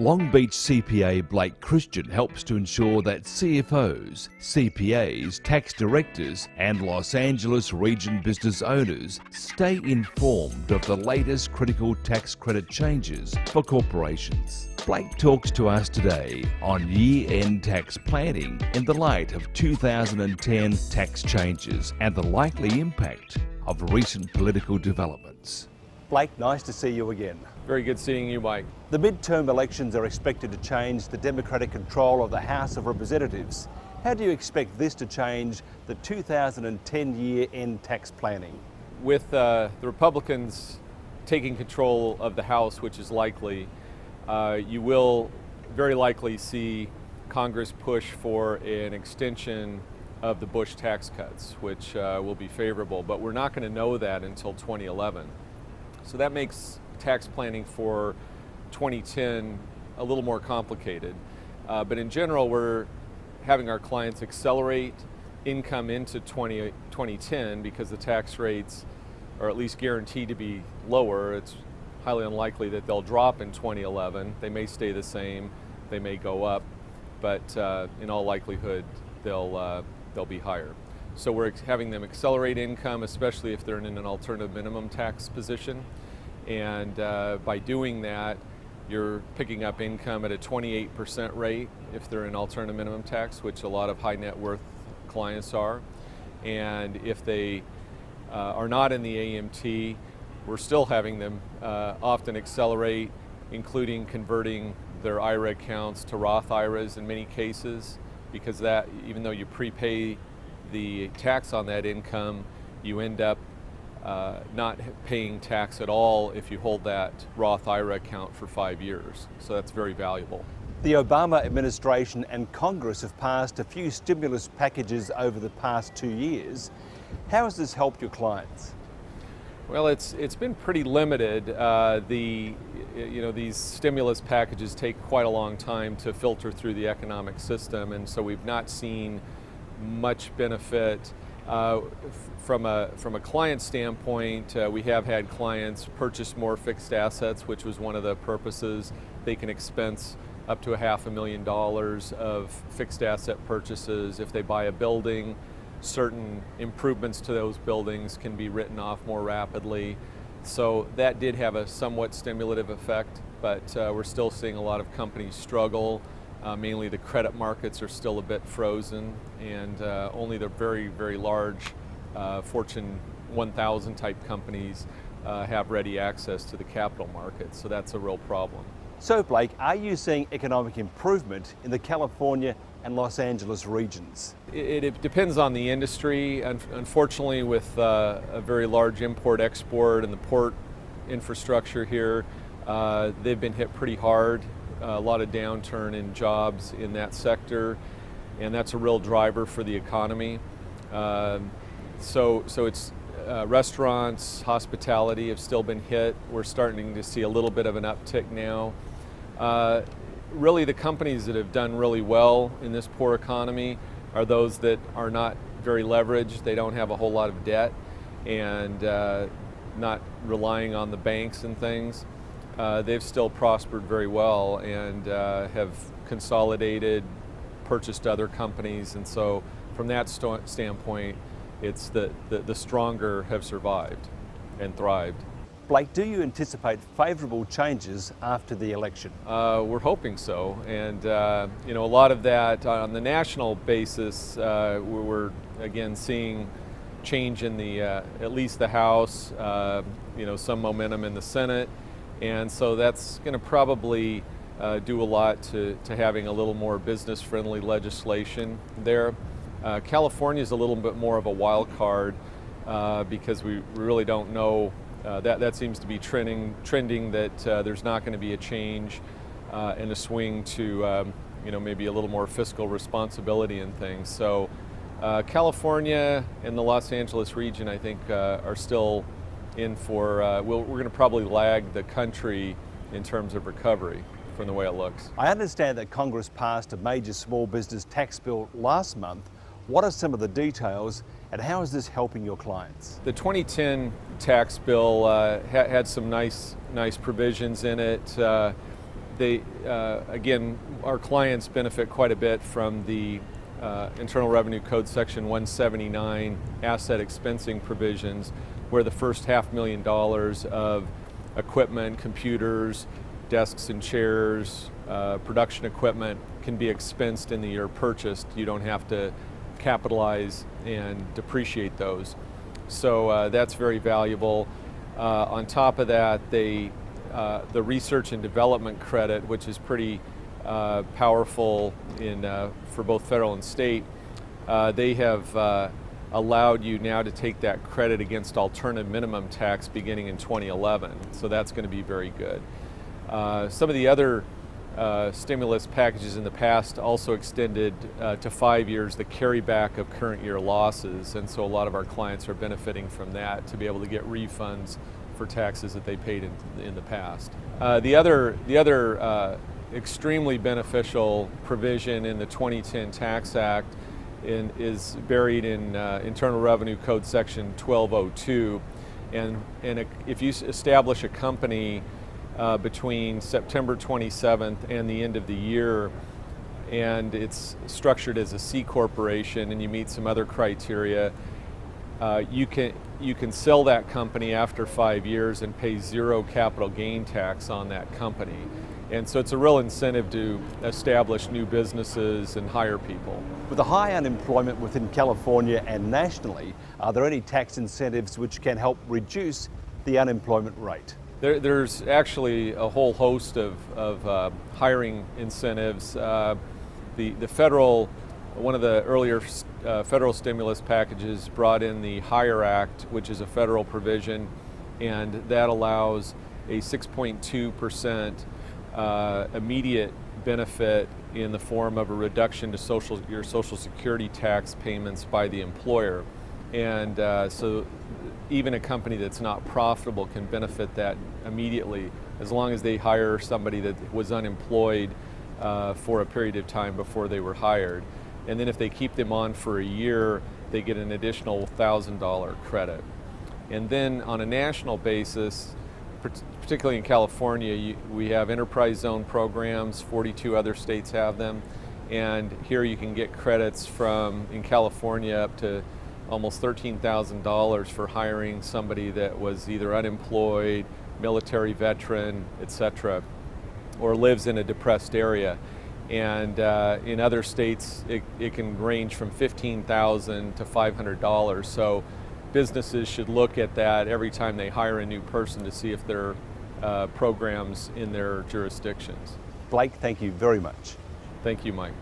Long Beach CPA Blake Christian helps to ensure that CFOs, CPAs, tax directors and Los Angeles region business owners stay informed of the latest critical tax credit changes for corporations. Blake talks to us today on year-end tax planning in the light of 2010 tax changes and the likely impact of recent political developments. Blake, nice to see you again. Very good seeing you, Mike. The midterm elections are expected to change the Democratic control of the House of Representatives. How do you expect this to change the 2010 year-end tax planning? With the Republicans taking control of the House, which is likely, you will very likely see Congress push for an extension of the Bush tax cuts, which will be favorable, but we're not going to know that until 2011. So that makes tax planning for 2010 a little more complicated. But in general, we're having our clients accelerate income into 2010 because the tax rates are at least guaranteed to be lower. It's highly unlikely that they'll drop in 2011. They may stay the same, they may go up, but in all likelihood, they'll be higher. So we're having them accelerate income, especially if they're in an alternative minimum tax position. And by doing that, you're picking up income at a 28% rate if they're in alternative minimum tax, which a lot of high net worth clients are. And if they are not in the AMT, we're still having them often accelerate, including converting their IRA accounts to Roth IRAs in many cases, because that, even though you prepay the tax on that income, you end up not paying tax at all if you hold that Roth IRA account for 5 years. So that's very valuable. The Obama administration and Congress have passed a few stimulus packages over the past 2 years. How has this helped your clients? Well, it's been pretty limited. These stimulus packages take quite a long time to filter through the economic system, and so we've not seen much benefit. From a client standpoint, we have had clients purchase more fixed assets, which was one of the purposes. They can expense up to $500,000 of fixed asset purchases. If they buy a building, certain improvements to those buildings can be written off more rapidly. So that did have a somewhat stimulative effect, but we're still seeing a lot of companies struggle. Mainly the credit markets are still a bit frozen, and only the very, very large Fortune 1000 type companies have ready access to the capital markets, so that's a real problem. So Blake, are you seeing economic improvement in the California and Los Angeles regions? It depends on the industry. Unfortunately, with a very large import-export and the port infrastructure here, they've been hit pretty hard. A lot of downturn in jobs in that sector, and that's a real driver for the economy. So it's restaurants, hospitality have still been hit. We're starting to see a little bit of an uptick now. Really, the companies that have done really well in this poor economy are those that are not very leveraged. They don't have a whole lot of debt and not relying on the banks and things. They've still prospered very well and have consolidated, purchased other companies, and so from that standpoint, it's the stronger have survived and thrived. Blake, do you anticipate favourable changes after the election? We're hoping so, and a lot of that on the national basis, we're again seeing change in the at least the House, some momentum in the Senate. And so that's going to probably do a lot to having a little more business-friendly legislation there. California is a little bit more of a wild card because we really don't know. That seems to be trending that there's not going to be a change and a swing to maybe a little more fiscal responsibility and things. So California and the Los Angeles region, I think, are still in for, we're going to probably lag the country in terms of recovery from the way it looks. I understand that Congress passed a major small business tax bill last month. What are some of the details and how is this helping your clients? The 2010 tax bill had some nice provisions in it. again, our clients benefit quite a bit from the Internal Revenue Code Section 179 asset expensing provisions, where the first $500,000 of equipment, computers, desks and chairs, production equipment can be expensed in the year purchased. You don't have to capitalize and depreciate those. So that's very valuable. On top of that, the research and development credit, which is pretty powerful for both federal and state, they have allowed you now to take that credit against alternative minimum tax beginning in 2011. So that's going to be very good. Some of the other stimulus packages in the past also extended to 5 years the carryback of current year losses, and so a lot of our clients are benefiting from that to be able to get refunds for taxes that they paid in the past. The other extremely beneficial provision in the 2010 Tax Act is buried in Internal Revenue Code Section 1202, and if you establish a company between September 27th and the end of the year, and it's structured as a C corporation and you meet some other criteria, you can sell that company after 5 years and pay zero capital gain tax on that company. And so it's a real incentive to establish new businesses and hire people. With the high unemployment within California and nationally, are there any tax incentives which can help reduce the unemployment rate? There's actually a whole host of hiring incentives. The federal, one of the earlier federal stimulus packages brought in the HIRE Act, which is a federal provision, and that allows a 6.2% immediate benefit in the form of a reduction to your Social Security tax payments by the employer. And so even a company that's not profitable can benefit that immediately, as long as they hire somebody that was unemployed for a period of time before they were hired. And then if they keep them on for a year, they get an additional $1,000 credit. And then on a national basis, particularly in California, we have enterprise zone programs, 42 other states have them, and here you can get credits from, in California, up to almost $13,000 for hiring somebody that was either unemployed, military veteran, etc., or lives in a depressed area. And in other states, it can range from $15,000 to $500. So businesses should look at that every time they hire a new person to see if there are programs in their jurisdictions. Blake, thank you very much. Thank you, Mike.